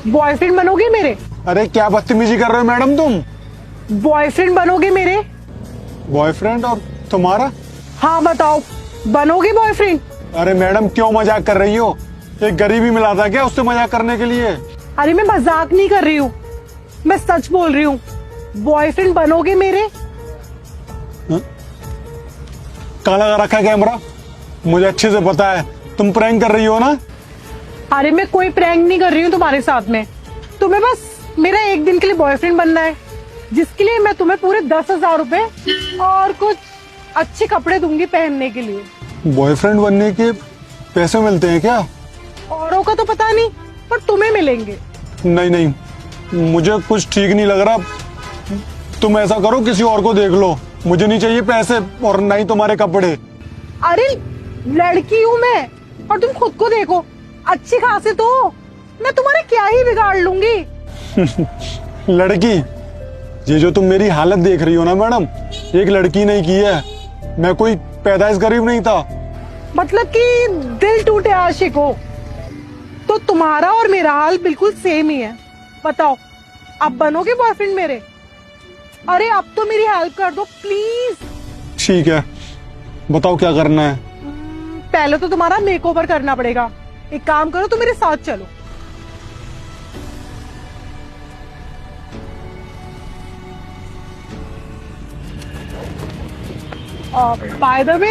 Boyfriend बनोगे मेरे? अरे क्या बदतमीजी कर रहे हो मैडम तुम? बॉयफ्रेंड बनोगे मेरे? बॉयफ्रेंड और तुम्हारा? हाँ बताओ, बनोगे बॉयफ्रेंड? अरे मैडम क्यों मजाक कर रही हो? एक गरीबी मिला था क्या उससे मजाक करने के लिए? अरे मैं मजाक नहीं कर रही हूँ, मैं सच बोल रही हूँ। बॉयफ्रेंड बनोगे मेरे? कहाँ लगा रखा है कैमरा? मुझे अच्छे से पता है तुम प्रैंक कर रही हो ना। अरे मैं कोई प्रैंक नहीं कर रही हूँ तुम्हारे साथ में। तुम्हें बस मेरा एक दिन के लिए बॉयफ्रेंड बनना है, जिसके लिए मैं तुम्हें पूरे 10,000 रुपए और कुछ अच्छे कपड़े दूंगी पहनने के लिए। बॉयफ्रेंड बनने के पैसे मिलते हैं क्या? औरों का तो पता नहीं, पर तुम्हें मिलेंगे। नहीं नहीं, मुझे कुछ ठीक नहीं लग रहा। तुम ऐसा करो किसी और को देख लो, मुझे नहीं चाहिए पैसे और ना ही तुम्हारे कपड़े। अरे लड़की हूँ मैं, और तुम खुद को देखो, अच्छी खासी तो हो। मैं तुम्हारे क्या ही बिगाड़ लूंगी। लड़की? ये जो तुम मेरी हालत देख रही हो ना मैडम, एक लड़की नहीं की है। मैं कोई पैदाइश गरीब नहीं था। मतलब कि दिल टूटे आशिक हो? तो तुम्हारा और मेरा हाल बिल्कुल सेम ही है। बताओ, अब बनोगे बॉयफ्रेंड मेरे? अरे अब तो मेरी हेल्प कर दो प्लीज। ठीक है, बताओ क्या करना है। पहले तो तुम्हारा मेकओवर करना पड़ेगा। एक काम करो, तुम मेरे साथ चलो। By the way,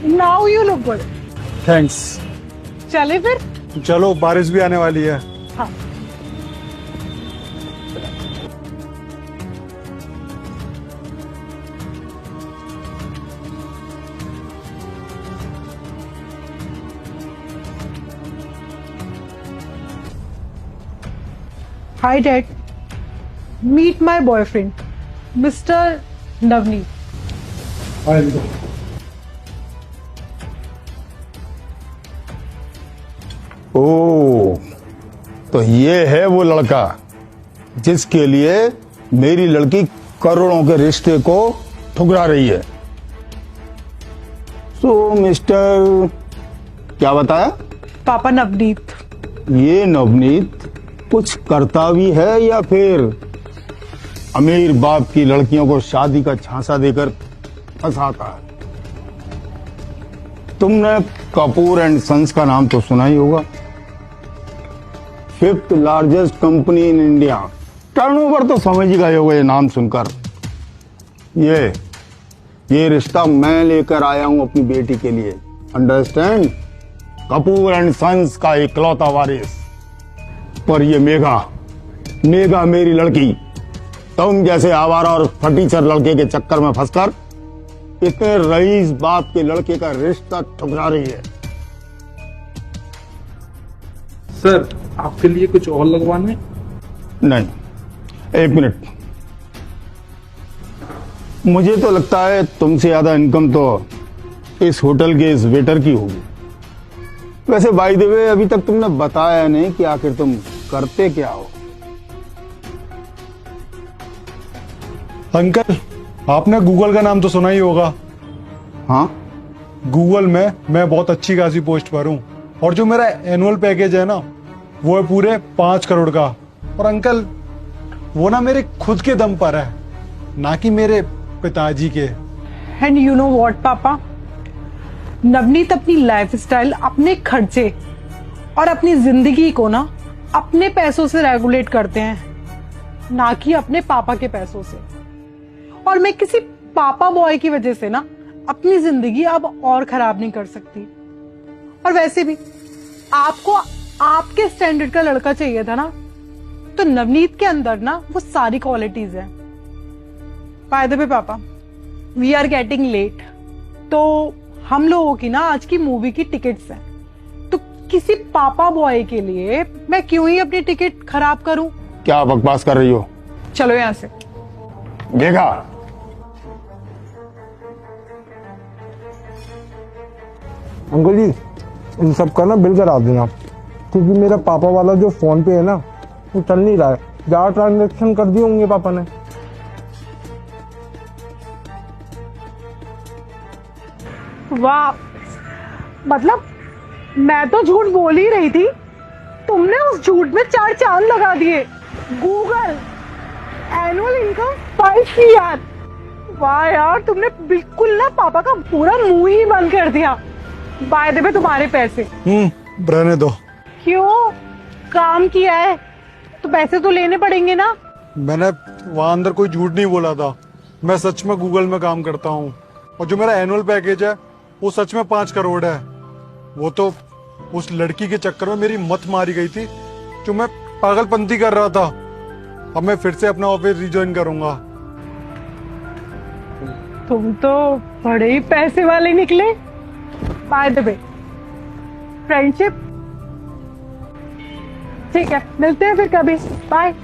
now you look good. Thanks. चले फिर? चलो, बारिश भी आने वाली है। हाँ। Hi Dad, meet my boyfriend, Mr. Navneet. ओ, तो ये है वो लड़का जिसके लिए मेरी लड़की करोड़ों के रिश्ते को ठुकरा रही है। सो मिस्टर, क्या बताया? पापा नवनीत। ये नवनीत कुछ करता भी है या फिर अमीर बाप की लड़कियों को शादी का झांसा देकर फंसाता है? तुमने कपूर एंड सन्स का नाम तो सुना ही होगा। 5th largest company in India. Turnover तो समझ ही गए होगे ये नाम सुनकर। ये रिश्ता मैं लेकर आया हूं अपनी बेटी के लिए। अंडरस्टैंड? कपूर एंड सन्स का इकलौता वारिस। पर ये मेघा मेरी लड़की तुम जैसे आवारा और फटीचर लड़के के चक्कर में फंसकर इतने रईस बाप के लड़के का रिश्ता ठुकरा रही है। सर, आपके लिए कुछ और लगवाना है? नहीं, एक मिनट। मुझे तो लगता है तुमसे ज्यादा इनकम तो इस होटल के इस वेटर की होगी। वैसे बाय द वे, अभी तक तुमने बताया नहीं कि आखिर तुम करते क्या हो। अंकल, आपने गूगल का नाम तो सुना ही होगा। हाँ, गूगल में मैं बहुत अच्छी खासी पोस्ट पर हूँ, और जो मेरा एनुअल पैकेज है ना, वो है पूरे 5 करोड़ का। और अंकल, वो ना मेरे खुद के दम पर है, ना कि मेरे पिताजी के। एंड यू नो व्हाट पापा, नवनीत अपनी लाइफस्टाइल, अपने खर्चे और अपनी जिंदगी को ना अपने पैसों से रेगुलेट करते हैं, ना कि अपने पापा के पैसों से। और मैं किसी पापा बॉय की वजह से ना अपनी जिंदगी अब और खराब नहीं कर सकती। और वैसे भी आपको आपके स्टैंडर्ड का लड़का चाहिए था ना, तो नवनीत के अंदर ना वो सारी क्वालिटीज है। बाय द वे पापा, वी आर गेटिंग लेट, तो हम लोगों की ना आज की मूवी की टिकट्स हैं। तो किसी पापा बॉय के लिए मैं क्यों ही अपनी टिकट खराब करूं? क्या बकवास कर रही हो? चलो यहां से। देखा, अंकल जी, इन सब का ना बिल करा देना, क्योंकि मेरा पापा वाला जो फोन पे है ना, वो चल नहीं रहा है। ज्यादा ट्रांजेक्शन कर दिए होंगे पापा ने। वाह, मतलब मैं तो झूठ बोल ही रही थी, तुमने उस झूठ में 4 चांद लगा दिए। गूगल एनुअल इनकम 5 यार, वाह यार, तुमने बिल्कुल ना पापा का पूरा मुंह ही बंद कर दिया। बाय द वे तुम्हारे पैसे। रहने दो। क्यों? काम किया है तो पैसे तो लेने पड़ेंगे ना। मैंने वहां अंदर कोई झूठ नहीं बोला था, मैं सच में गूगल में काम करता हूँ, और जो मेरा एनुअल पैकेज है वो सच में 5 करोड़ है। वो तो उस लड़की के चक्कर में मेरी मत मारी गई थी जो मैं पागलपंती कर रहा था। अब मैं फिर से अपना ऑफिस रिज्वाइन करूंगा। तुम तो बड़े ही पैसे वाले निकले। बाय द वे, फ्रेंडशिप ठीक है, मिलते हैं फिर कभी। बाय।